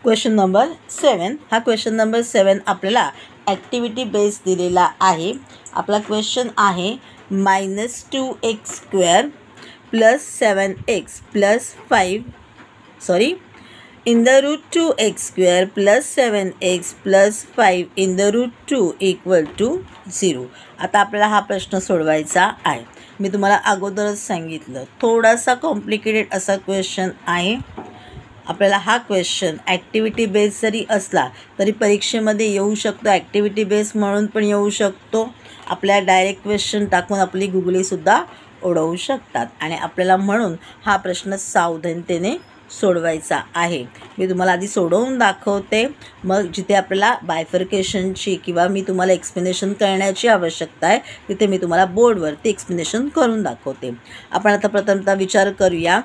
Question number 7. हा question number 7 आपल्याला activity base दिलेला आहे. आपला क्वेश्चन आहे -2x² + 7x + 5 in the root 2x² + 7x + 5 in the root 2 = 0. आता आपल्याला हा प्रश्न सोडवायचा आहे. मी तुम्हाला अगोदरच सांगितलं थोडासा कॉम्प्लिकेटेड असा क्वेश्चन आहे. आपल्याला हा क्वेश्चन ॲक्टिव्हिटी बेस जरी असला तरी परीक्षेमध्ये येऊ शकतो. ॲक्टिव्हिटी बेस म्हणून पण येऊ शकतो. आपल्या डायरेक्ट क्वेश्चन टाकून आपली गुगलीसुद्धा उडवू शकतात आणि आपल्याला म्हणून हा प्रश्न सावधानतेने सोडवायचा आहे. मी तुम्हाला आधी सोडवून दाखवते, मग जिथे आपल्याला बायफर्केशनची किंवा मी तुम्हाला एक्सप्लेनेशन करण्याची आवश्यकता आहे तिथे मी तुम्हाला बोर्डवरती एक्सप्लेनेशन करून दाखवते. आपण आता प्रथमतः विचार करूया.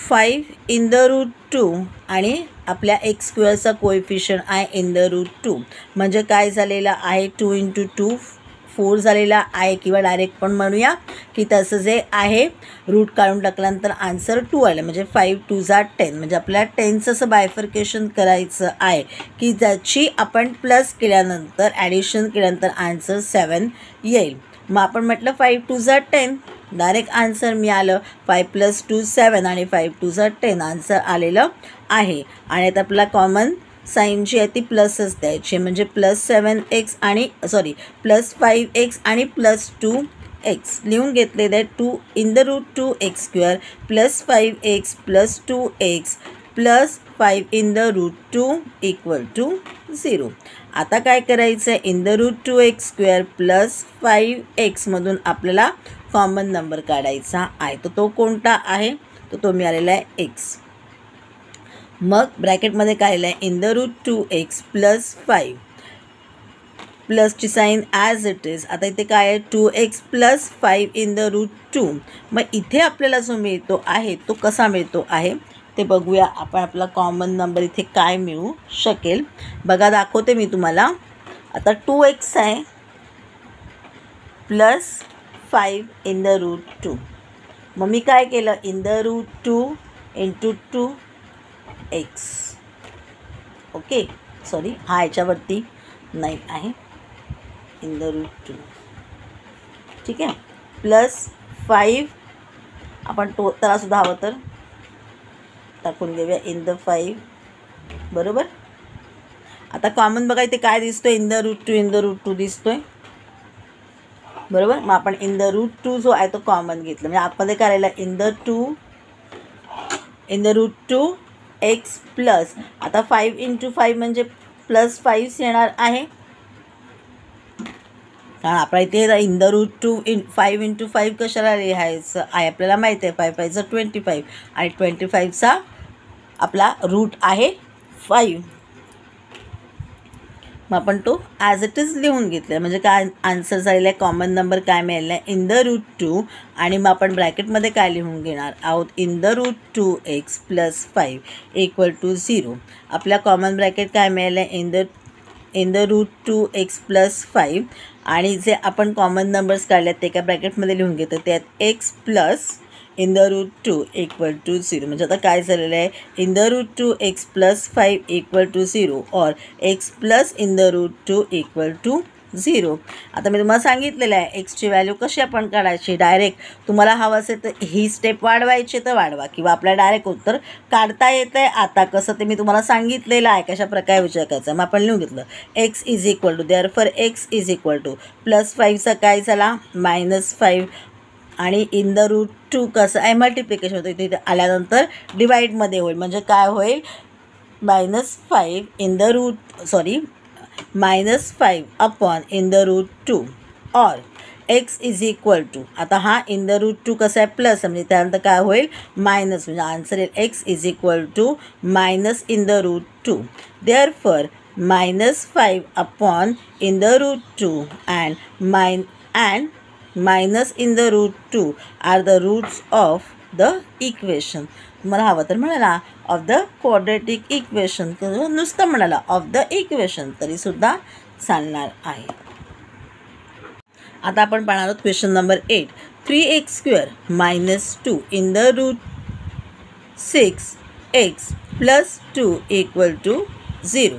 5 in the root 2 आणि आपल्या x² कोएफिशियंट आहे in the root 2 म्हणजे काय झालेलं आहे 2 × 2 4 झालेला आहे किंवा डायरेक्ट पण म्हणूया की तसं जे आहे रूट काढून टाकल्यानंतर आन्सर 2 आलं म्हणजे 5 2 10 म्हणजे आपल्याला 10चं असं बायफर्केशन करायचं आहे की ज्याची आपण प्लस केल्यानंतर ॲडिशन केल्यानंतर आन्सर 7 येईल. मग आपण म्हटलं 5 2 10 डायरेक्ट आन्सर मिळालं. 5 + 2 7 आणि 5 2 10 आन्सर आलेलं आहे. आणि आता आपला कॉमन साईन जी आहे ती प्लसच द्यायची म्हणजे +7x आणि +5x आणि +2x लिहून घेतलेलं आहे. 2 in the root 2x² + 5x + 2x + 5 in the root 2 = 0. आता काय करायचं आहे in the root 2x² + 5x मधून आपल्याला कॉमन नंबर काढायचा आहे. तो कोणता आहे तो मिळालेला आहे x. मग ब्रॅकेटमध्ये काय आलं आहे in the root 2x + 5 प्लसची साईन ॲज इट इज. आता इथे काय आहे 2x + 5 in the root 2. मग इथे आपल्याला जो मिळतो आहे तो कसा मिळतो आहे ते बघूया आपण. आपला कॉमन नंबर इथे काय मिळू शकेल बघा दाखवते मी तुम्हाला. आता 2x आहे +5 in the root 2. मग मी काय केलं in the root 2 × 2x. Okay हा याच्यावरती नाही आहे in the root 2. ठीक आहे +5 आपण त्याला सुद्धा हवं तर टाकून घेऊया in the 5 बरोबर. आता कॉमन बघा इथे काय दिसतोय in the root 2 दिसतोय बरोबर. मग आपण in the root 2 जो आहे तो कॉमन घेतला म्हणजे आतमध्ये काय राहिलं in the root 2x plus आता 5 × 5 म्हणजे +5 येणार आहे कारण आपल्या इथे in the root 2 5 × 5 कशाला लिहायचं आहे आपल्याला माहिती आहे 5 5 25 आणि 25चा आपला रूट आहे 5. मग आपण तो ॲज इट इज लिहून घेतला म्हणजे काय आन्सर झालेला आहे. कॉमन नंबर काय मिळालेला आहे in the root 2 आणि मग आपण ब्रॅकेटमध्ये काय लिहून घेणार आहोत in the root 2x + 5 = 0. आपल्या कॉमन ब्रॅकेट काय मिळालं आहे in the root 2x + 5 आणि जे आपण कॉमन नंबर्स काढले ते एका ब्रॅकेटमध्ये लिहून घेतो त्यात x + in the root 2 = 0. म्हणजे आता काय झालेलं आहे in the root 2x + 5 = 0 or x + in the root 2 = 0. आता मी तुम्हाला सांगितलेलं आहे एक्सची व्हॅल्यू कशी आपण काढायची. डायरेक्ट तुम्हाला हवं असेल तर ही स्टेप वाढवायची तर वाढवा किंवा आपल्याला डायरेक्ट उत्तर काढता येतं आहे. आता कसं ते मी तुम्हाला सांगितलेलं आहे कशा प्रकारे विचार करायचा. मग आपण लिहून घेतलं x = therefore x = +5चा काय झाला -5 आणि in the root 2 कसं आहे मल्टिप्लिकेशन होतं इथे आल्यानंतर डिवाईडमध्ये होईल म्हणजे काय होईल -5 in the root -5 upon in the root 2 or x = आता हा in the root 2 कसं आहे प्लस म्हणजे त्यानंतर काय होईल मायनस म्हणजे आन्सर येईल x = - in the root 2. therefore -5 upon in the root 2 and minus in the root 2 are the roots of the equation. तुम्हाला हवं तर म्हणाला ऑफ द क्वाड्रेटिक इक्वेशन नुसतं म्हणाला ऑफ द इक्वेशन तरीसुद्धा चालणार आहे. आता आपण पाहणार आहोत question number 8. 3x² - 2 in the root 6x + 2 = 0.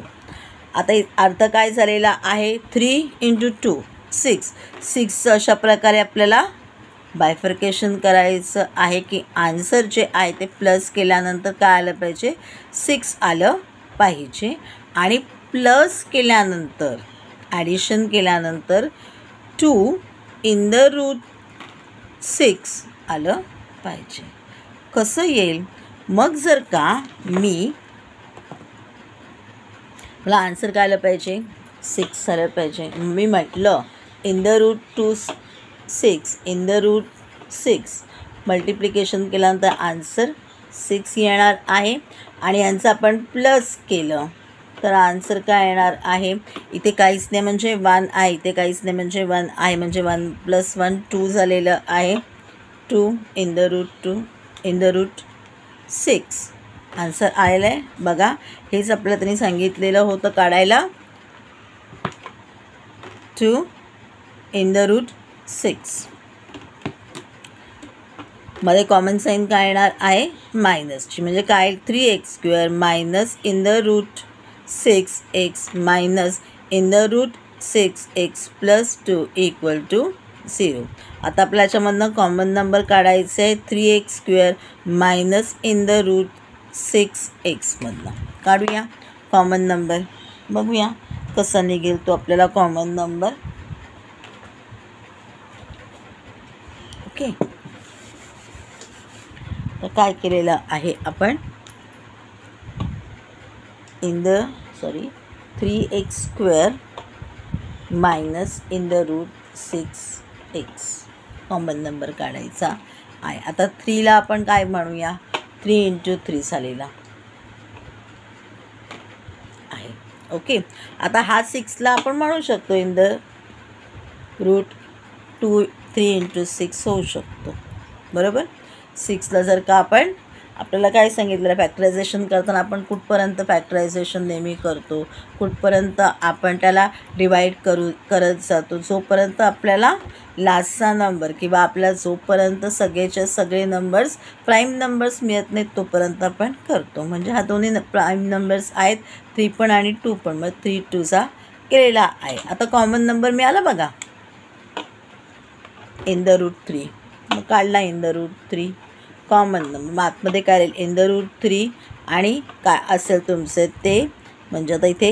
आता अर्थ काय झालेला आहे, 3 × 2 6. 6चं अशा प्रकारे आपल्याला बायफर्केशन करायचं आहे की आन्सर जे आहे ते प्लस केल्यानंतर काय आलं पाहिजे, 6 आलं पाहिजे. आणि प्लस केल्यानंतर ॲडिशन केल्यानंतर 2 √ 6 आलं पाहिजे. कसं येईल मग, जर का मला आन्सर काय आलं पाहिजे, 6 आलं पाहिजे. मी म्हटलं √2 6 √6 मल्टिप्लिकेशन केल्यानंतर आन्सर 6 येणार आहे. आणि यांचं आपण प्लस केलं तर आन्सर काय येणार आहे, इथे काहीच नाही म्हणजे 1 आहे, इथे काहीच नाही म्हणजे 1 आहे, म्हणजे 1 + 1 2 झालेलं आहे. 2 √2 6 आन्सर आलेलं आहे. बघा, हेच आपल्याला त्यांनी सांगितलेलं होतं काढायला, 2 √6. मध्ये कॉमन साईन काय येणार आहे, मायनसची, म्हणजे काय 3x² - (-6x - (-6x + 2) = 0. आता आपल्याला याच्यामधनं कॉमन नंबर काढायचं आहे, 3x² - (-6x) मधनं काढूया कॉमन नंबर. बघूया कसा निघेल तो आपल्याला कॉमन नंबर. ओके, तर काय केलेलं आहे आपण, 3x² - (-6x) कॉमन नंबर काढायचा आहे. आता 3ला आपण काय म्हणूया, 3 × 3 झालेला आहे. ओके, आता हा 6ला आपण म्हणू शकतो √2 3 × 6 होऊ शकतो, बरोबर. 6ला जर का आपल्याला काय सांगितलं, फॅक्टरायझेशन करताना आपण कुठपर्यंत फॅक्टरायझेशन नेहमी करतो, कुठपर्यंत आपण त्याला डिवाईड करत जातो, जोपर्यंत आपल्याला लास्टचा नंबर किंवा आपल्याला जोपर्यंत सगळेच्या सगळे नंबर्स प्राईम नंबर्स मिळत नाहीत तोपर्यंत आपण करतो. म्हणजे हा दोन्ही प्राईम नंबर्स आहेत, 3 पण आणि 2 पण, मग 3 2 केलेला आहे. आता कॉमन नंबर मिळाला बघा, √3. मग काढला √3 कॉमन नंबर. मग आतमध्ये काय राहील, √3 आणि काय असेल तुमचे ते, म्हणजे आता इथे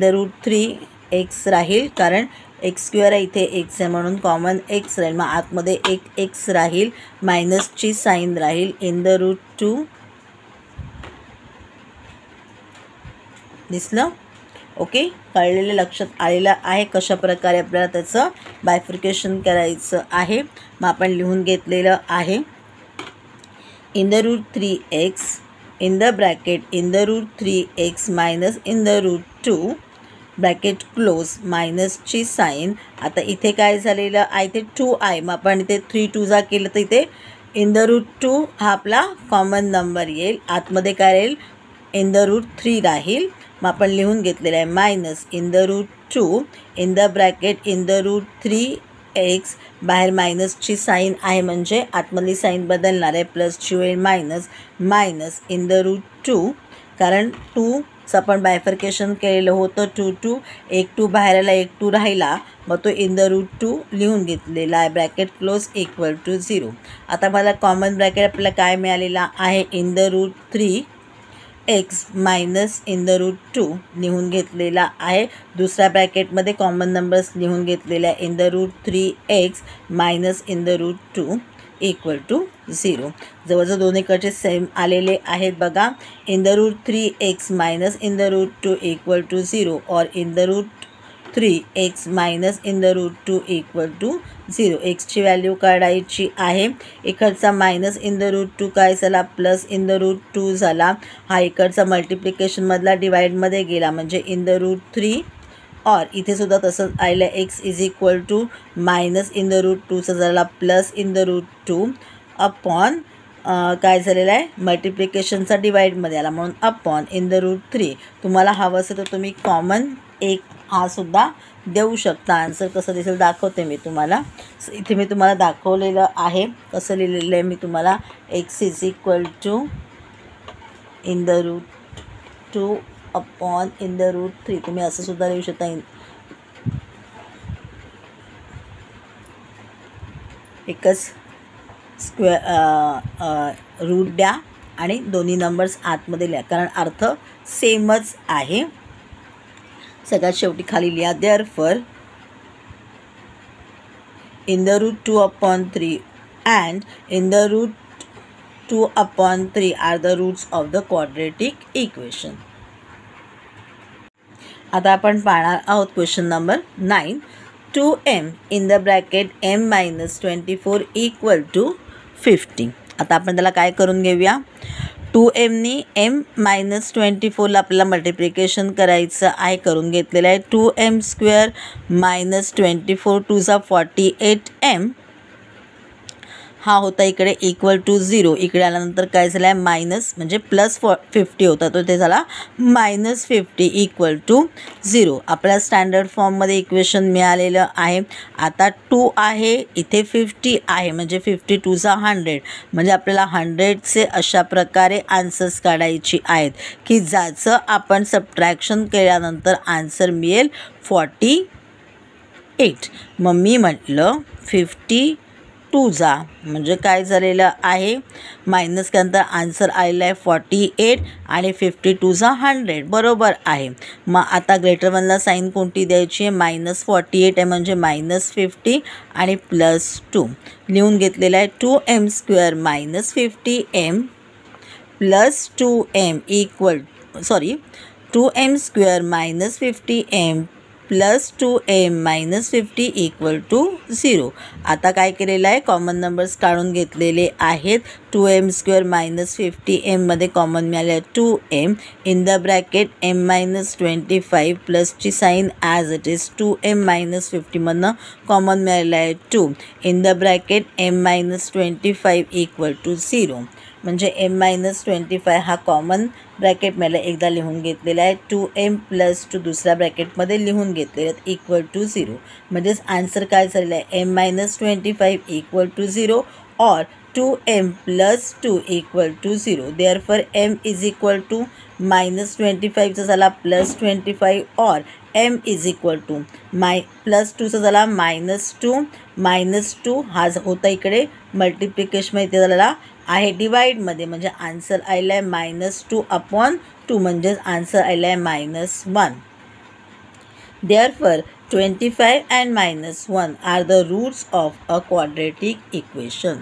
√3x राहील, कारण x² आहे, इथे x आहे म्हणून कॉमन x राहील. मग आतमध्ये एक x राहील, मायनसची साईन राहील, √2 दिसलं. ओके, कळलेलं, लक्षात आलेलं आहे कशा प्रकारे आपल्याला त्याचं बायफर्केशन करायचं आहे. मग आपण लिहून घेतलेलं आहे, √3x (-3x - (-2) क्लोज मायनसची साईन. आता इथे काय झालेलं आहे, इथे 2 आहे, मग आपण इथे 3 2 केलं तर इथे √2 हा आपला कॉमन नंबर येईल. आतमध्ये काय राहील, √3 राहील. मग आपण लिहून घेतलेलं आहे मायनस √2 (-3x) बाहेर मायनसची साईन आहे, म्हणजे आतमधली साईन बदलणार आहे, प्लसची होईल मायनस √2, कारण 2चं आपण बायफर्केशन केलेलं होतं, 2 2 एक 2 बाहेर आला, एक 2 राहिला, मग तो √2 लिहून घेतलेला आहे, ब्रॅकेट क्लोज = 0. आता मला कॉमन ब्रॅकेट आपल्याला काय मिळालेला आहे, √3x -√2 लिहून घेतलेला आहे. दुसऱ्या ब्रॅकेटमध्ये कॉमन नंबर्स लिहून घेतलेले आहे, √3x -√2 = 0. जवळजवळ दोन्हीकडचे सेम आलेले आहेत बघा, √3x -√2 = 0 और √3x -√2 = 0. एक्सची व्हॅल्यू काढायची आहे. इकडचा -√2 काय झाला, प्लस √2 झाला. हा इकडचा मल्टिप्लिकेशनमधला डिवाईडमध्ये गेला, म्हणजे √3 और इथे सुद्धा तसंच आलेलं आहे, x = -√2चा झाला प्लस √2 अपॉन काय झालेलं आहे, मल्टिप्लिकेशनचा डिवाईडमध्ये आला म्हणून अपॉन √3. तुम्हाला हवं असेल तर तुम्ही कॉमन एक हा सुद्धा देऊ शकता. आन्सर कसं दिसेल दाखवते मी तुम्हाला. इथे मी तुम्हाला दाखवलेलं आहे कसं लिहिलेलं आहे मी तुम्हाला, x = √2 upon in the root 3. तुम्ही असं सुद्धा लिहू शकता. एकच रूट द्या आणि दोन्ही नंबर्स आतमध्ये लिहा, कारण अर्थ सेमच आहे. सगळ्यात शेवटी खाली लिहा therefore in the root 2 upon 3 and in the root 2 upon 3 are the roots of the quadratic equation. आता आपण पाहणार आहोत question number 9. 2m in the bracket m minus 24 equal to 50. आता आपण त्याला काय करून घेऊया. 2mनी m मायनस 24ला आपल्याला मल्टिप्लिकेशन करायचं आहे, करून घेतलेलं आहे. 2m² मायनस 24 2 = 48m हा होता इकडे इक्वल टू 0. इकडे आल्यानंतर काय झालं आहे मायनस म्हणजे प्लस 50 होता, तो ते झाला -50 इक्वल टू 0. आपल्याला स्टँडर्ड फॉर्ममध्ये इक्वेशन मिळालेलं आहे. आता 2 आहे, इथे 50 आहे, म्हणजे 50 2 = 100. म्हणजे आपल्याला 100चे अशा प्रकारे आन्सर्स काढायची आहेत की ज्याचं आपण सबट्रॅक्शन केल्यानंतर आन्सर मिळेल 48. मग मी म्हटलं 52 म्हणजे काय झालेलं आहे मायनस केल्यानंतर आन्सर आलेला आहे 48 आणि 52 = 100 बरोबर आहे. मग आता ग्रेटर वनला साईन कोणती द्यायची आहे, -48 आहे म्हणजे -50 आणि +2 लिहून घेतलेलं आहे. 2m² - 50m + 2m equal 2m² - 50m + 2m - 50 equal to 0. आता काय केलेलं आहे कॉमन नंबर्स काढून घेतलेले आहेत. 2m² - 50m मध्ये कॉमन मिळाले आहे 2m in the bracket m - 25 प्लसची sign as it is 2m - 50 मधनं कॉमन मिळालेलं आहे 2 in the bracket m - 25 equal to 0. म्हणजे m - 25 हा कॉमन ब्रॅकेट मला एकदा लिहून घेतलेला आहे. 2m + 2 दुसऱ्या ब्रॅकेटमध्ये लिहून घेतलेले आहेत इक्वल टू 0. म्हणजेच आन्सर काय झालेला आहे m - 25 इक्वल टू 0 और 2m + 2 equal to 0. Therefore m is equal to -25चा झाला +25 और m इज इक्वल टू +2चा झाला -2 -2 हा होता इकडे मल्टिप्लिकेशन इथे झालेला आहे डिवाइडमध्ये, म्हणजे आन्सर आलेला आहे -2/2 म्हणजेच आन्सर आलेला आहे -1. Therefore 25 and -1 are the roots of a quadratic equation.